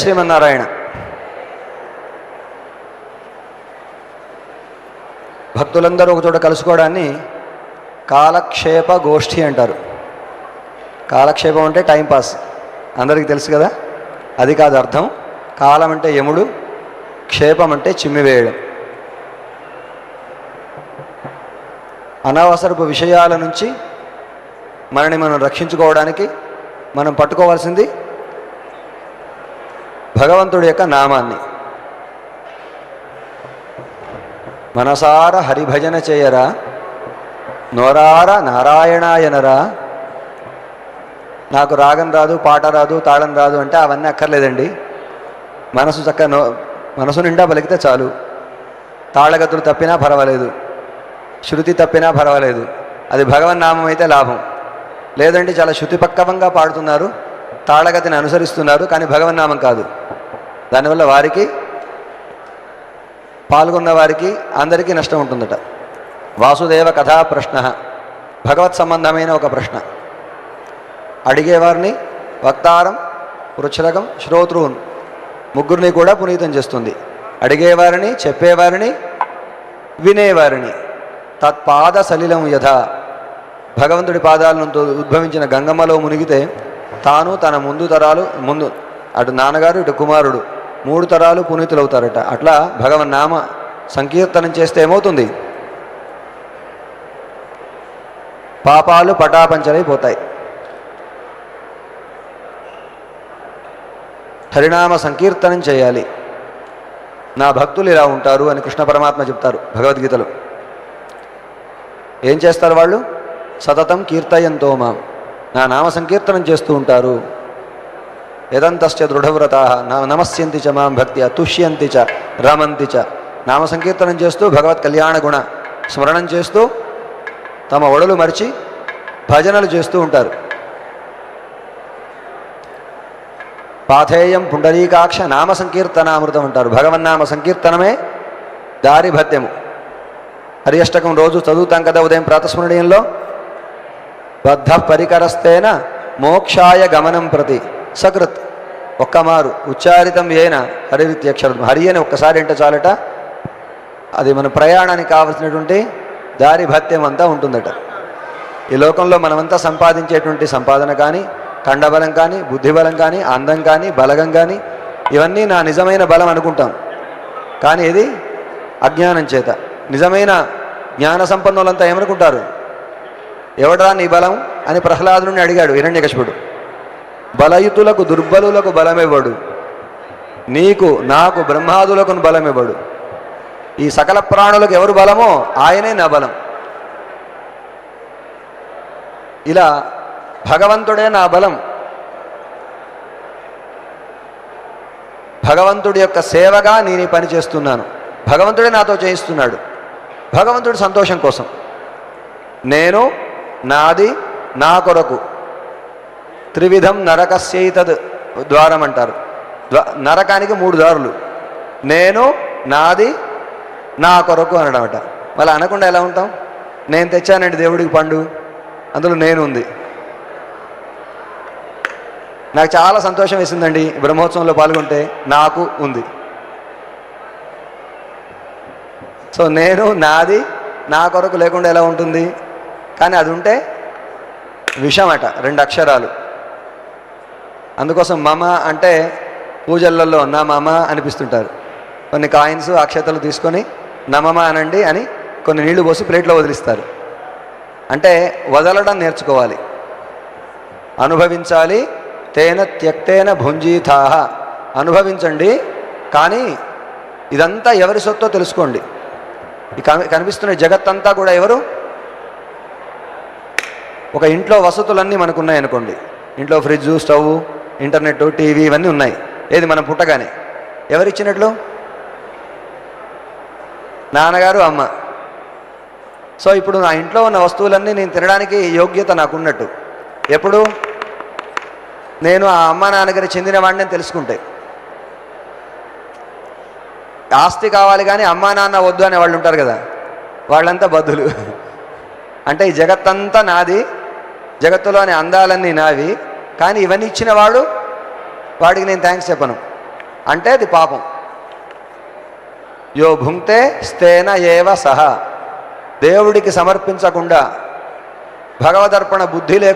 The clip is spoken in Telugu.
శ్రీమన్నారాయణ. భక్తులందరూ ఒకచోట కలుసుకోవడాన్ని కాలక్షేప గోష్ఠి అంటారు. కాలక్షేపం అంటే టైంపాస్, అందరికీ తెలుసు కదా. అది కాదు అర్థం. కాలం అంటే యముడు, క్షేపం అంటే చిమ్మివేయడం. అనవసరపు విషయాల నుంచి మనని మనం రక్షించుకోవడానికి మనం పట్టుకోవాల్సింది భగవంతుడి యొక్క నామాన్ని. మనసార హరిభజన చేయరా, నోరార నారాయణాయనరా. నాకు రాగం రాదు, పాట రాదు, తాళం రాదు అంటే అవన్నీ అక్కర్లేదండి. మనసు మనసు నిండా పలికితే చాలు. తాళగతులు తప్పినా పర్వాలేదు, శృతి తప్పినా పర్వాలేదు. అది భగవన్నామం అయితే లాభం. లేదంటే చాలా శృతిపక్కవంగా పాడుతున్నారు, తాళగతిని అనుసరిస్తున్నారు, కానీ భగవన్నామం కాదు. దానివల్ల వారికి, పాల్గొన్న వారికి అందరికీ నష్టం ఉంటుందట. వాసుదేవ కథా ప్రశ్న, భగవత్ సంబంధమైన ఒక ప్రశ్న. అడిగేవారిని వక్తారం, వృక్షరకం, శ్రోతృన్ ముగ్గురిని కూడా పునీతం చేస్తుంది. అడిగేవారిని, చెప్పేవారిని, వినేవారిని. తత్పాద సలిలం యథా, భగవంతుడి పాదాల నుంచి ఉద్భవించిన గంగమ్మలో మునిగితే తాను తన ముందు అటు నాన్నగారు ఇటు కుమారుడు 3 తరాలు పునీతులవుతారట. అట్లా భగవన్నామ సంకీర్తనం చేస్తే ఏమవుతుంది? పాపాలు పటాపంచలైపోతాయి. హరినామ సంకీర్తనం చేయాలి. నా భక్తులు ఇలా ఉంటారు అని కృష్ణ పరమాత్మ చెప్తారు భగవద్గీతలో. ఏం చేస్తారు వాళ్ళు? సతతం కీర్తయంతో మాం, నా నామ సంకీర్తనం చేస్తూ ఉంటారు. యదంతశ్చ దృఢవ్రతా నమస్యంతి చ మాం భక్త్యా తుష్యంతి చ రమంతి చ. నామ సంకీర్తనం చేస్తూ భగవత్ కళ్యాణ గుణ స్మరణం చేస్తూ తమ ఒడలు మరిచి భజనలు చేస్తూ ఉంటారు. పాథేయం పుండరీకాక్ష నామ సంకీర్తనామృతం అంటారు. భగవన్నామ సంకీర్తనమే దారిభత్యము. హరి అష్టకం రోజు చదువుతాం కదా ఉదయం ప్రాతస్మరణీయంలో. బద్ధ పరికరస్తేన మోక్షాయ గమనం ప్రతి సకృత్. ఒక్కమారు ఉచ్చారితం ఏన హరివిత్యక్షరం. హరి అని ఒక్కసారి అంటే చాలట, అది మన ప్రయాణానికి కావలసినటువంటి దారిభత్యం అంతా ఉంటుందట. ఈ లోకంలో మనమంతా సంపాదించేటువంటి సంపాదన కానీ, కండబలం కానీ, బుద్ధిబలం కానీ, అందం కానీ, బలగం కానీ, ఇవన్నీ నా నిజమైన బలం అనుకుంటాం. కానీ ఇది అజ్ఞానం చేత. నిజమైన జ్ఞాన సంపన్నులంతా ఏమనుకుంటారు? ఎవడరా నీ బలం అని ప్రహ్లాదుని అడిగాడు హిరణ్యకశిపుడు. బలయుతులకు దుర్బలులకు బలమివ్వడు, నీకు నాకు బ్రహ్మాదులకు బలమివ్వడు. ఈ సకల ప్రాణులకు ఎవరు బలమో ఆయనే నా బలం. ఇలా భగవంతుడే నా బలం. భగవంతుడి యొక్క సేవగా నేను ఈ పని చేస్తున్నాను. భగవంతుడే నాతో చేయిస్తున్నాడు. భగవంతుడి సంతోషం కోసం. నేను, నాది, నా కొరకు. త్రివిధం నరకస్యైతద్ ద్వారం అంటారు. నరకానికి 3 దారులు. నేను, నాది, నా కొరకు అనడమట. మళ్ళీ అనకుండా ఎలా ఉంటాం? నేను తెచ్చానండి దేవుడికి పండు, అందులో నేను ఉంది. నాకు చాలా సంతోషం వేసిందండి బ్రహ్మోత్సవంలో పాల్గొంటే, నాకు ఉంది. సో నేను, నాది, నా కొరకు లేకుండా ఎలా ఉంటుంది? కానీ అది ఉంటే విషమట, 2 అక్షరాలు. అందుకోసం మమ అంటే పూజలలో నా మమ అనిపిస్తుంటారు. కొన్ని కాయిన్స్, అక్షతలు తీసుకొని నమమ అనండి అని కొన్ని నీళ్లు పోసి ప్లేట్లో వదిలిస్తారు. అంటే వదలడం నేర్చుకోవాలి, అనుభవించాలి. తేన త్యక్తేన భుంజీతాహ, అనుభవించండి. కానీ ఇదంతా ఎవరి సొత్తో తెలుసుకోండి. ఈ కనిపిస్తున్న జగత్తంతా కూడా ఎవరు? ఒక ఇంట్లో వసతులన్నీ మనకు ఉన్నాయనుకోండి. ఇంట్లో ఫ్రిడ్జు, స్టవ్, ఇంటర్నెట్, టీవీ ఇవన్నీ ఉన్నాయి. ఏది మనం పుట్టగానే ఎవరిచ్చినట్లు? నాన్నగారు, అమ్మ. సో ఇప్పుడు నా ఇంట్లో ఉన్న వస్తువులన్నీ నేను తినడానికి యోగ్యత నాకున్నట్టు ఎప్పుడు? నేను ఆ అమ్మ నాన్నగారికి చెందిన వాడిని అని తెలుసుకుంటే. ఆస్తి కావాలి కానీ అమ్మా నాన్న వద్దు అనే వాళ్ళు ఉంటారు కదా, వాళ్ళంతా బద్దులు. అంటే ఈ జగత్తంతా నాది, జగత్తులోని అందాలన్నీ నావి, కానీ ఇవన్నీ ఇచ్చిన వాడికి నేను థ్యాంక్స్ చెప్పను. అంటే అది పాపం. యో భుంక్తే స్తేన ఏవ సహ. దేవుడికి సమర్పించకుండా భగవదర్పణ బుద్ధి లేకుండా